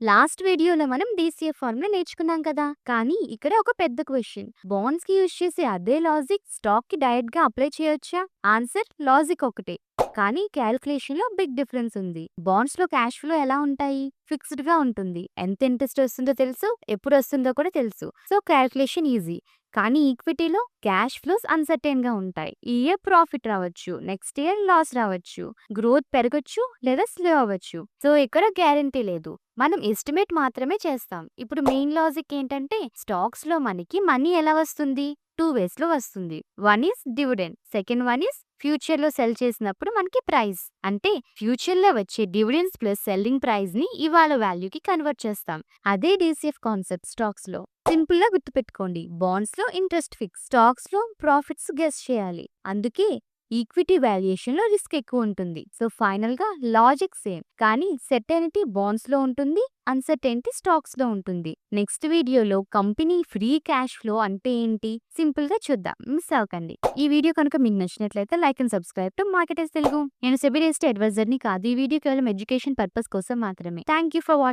Last వీడియోలో మనం DCF formula నేర్చుకున్నాం కదా. కానీ ఇక్కడ ఒక పెద్ద క్వశ్చన్. బాండ్స్ కి యూజ్ చేసే అదే లాజిక్ స్టాక్ కి డైరెక్ట్ గా అప్లై చేయొచ్చా? ఆన్సర్ లాజిక్ ఒకటే, కానీ క్యాలిక్యులేషన్ లో బిగ్ డిఫరెన్స్ ఉంది. బాండ్స్ లో క్యాష్ ఫ్లో ఎలా ఉంటాయి? ఫిక్స్డ్ గా ఉంటుంది. ఎంత ఇంట్రెస్ట్ వస్తుందో తెలుసు, ఎప్పుడు వస్తుందో కూడా తెలుసు. So calculation easy. కానీ ఈక్విటీలో క్యాష్ ఫ్లోస్ అన్సర్టైన్ గా ఉంటాయి. ఈ ఇయర్ ప్రాఫిట్ రావచ్చు, నెక్స్ట్ ఇయర్ లాస్ రావచ్చు, గ్రోత్ పెరగచ్చు లేదా స్లో అవ్వచ్చు. సో ఇక్కడ గ్యారంటీ లేదు, మనం ఎస్టిమేట్ మాత్రమే చేస్తాం. ఇప్పుడు మెయిన్ లాజిక్ ఏంటంటే, స్టాక్స్ లో మనకి మనీ ఎలా వస్తుంది? 2 ways లో వస్తుంది. One is dividend, second one is future లో సెల్ చేసినప్పుడు మనకి ప్రైస్. అంటే ఫ్యూచర్ లో వచ్చే డివిడెండ్స్ ప్లస్ సెల్లింగ్ ప్రైస్ ని ఇవాళ వాల్యూకి కన్వర్ట్ చేస్తాం. అదే డీసీఎఫ్ కాన్సెప్ట్ స్టాక్స్ లో. సింపుల్ గా గుర్తుపెట్టుకోండి, బాండ్స్ లో ఇంట్రెస్ట్ ఫిక్స్, స్టాక్స్ లో ప్రాఫిట్స్ గెస్ చేయాలి. అందుకే ఈక్విటీ వాల్యుయేషన్ లో రిస్క్ ఎక్కువ ఉంటుంది. సో ఫైనల్ గా లాజిక్ సేమ్, కానీ సెర్టెనిటీ బాండ్స్ లో ఉంటుంది, అన్సర్టెనిటీ స్టాక్స్ లో ఉంటుంది. నెక్స్ట్ వీడియోలో కంపెనీ ఫ్రీ క్యాష్ ఫ్లో అంటే ఏంటి సింపుల్ గా చూద్దాం, మిస్ అవ్వకండి. ఈ వీడియో కనుక మీకు నచ్చినట్లయితే like and subscribe to marketers Telugu. నేను సెబీ రిజిస్టర్డ్ అడ్వైజర్ ని కాదు, ఈ వీడియో కేవలం ఎడ్యుకేషన్ పర్పస్ కోసం మాత్రమే. Thank you for watching.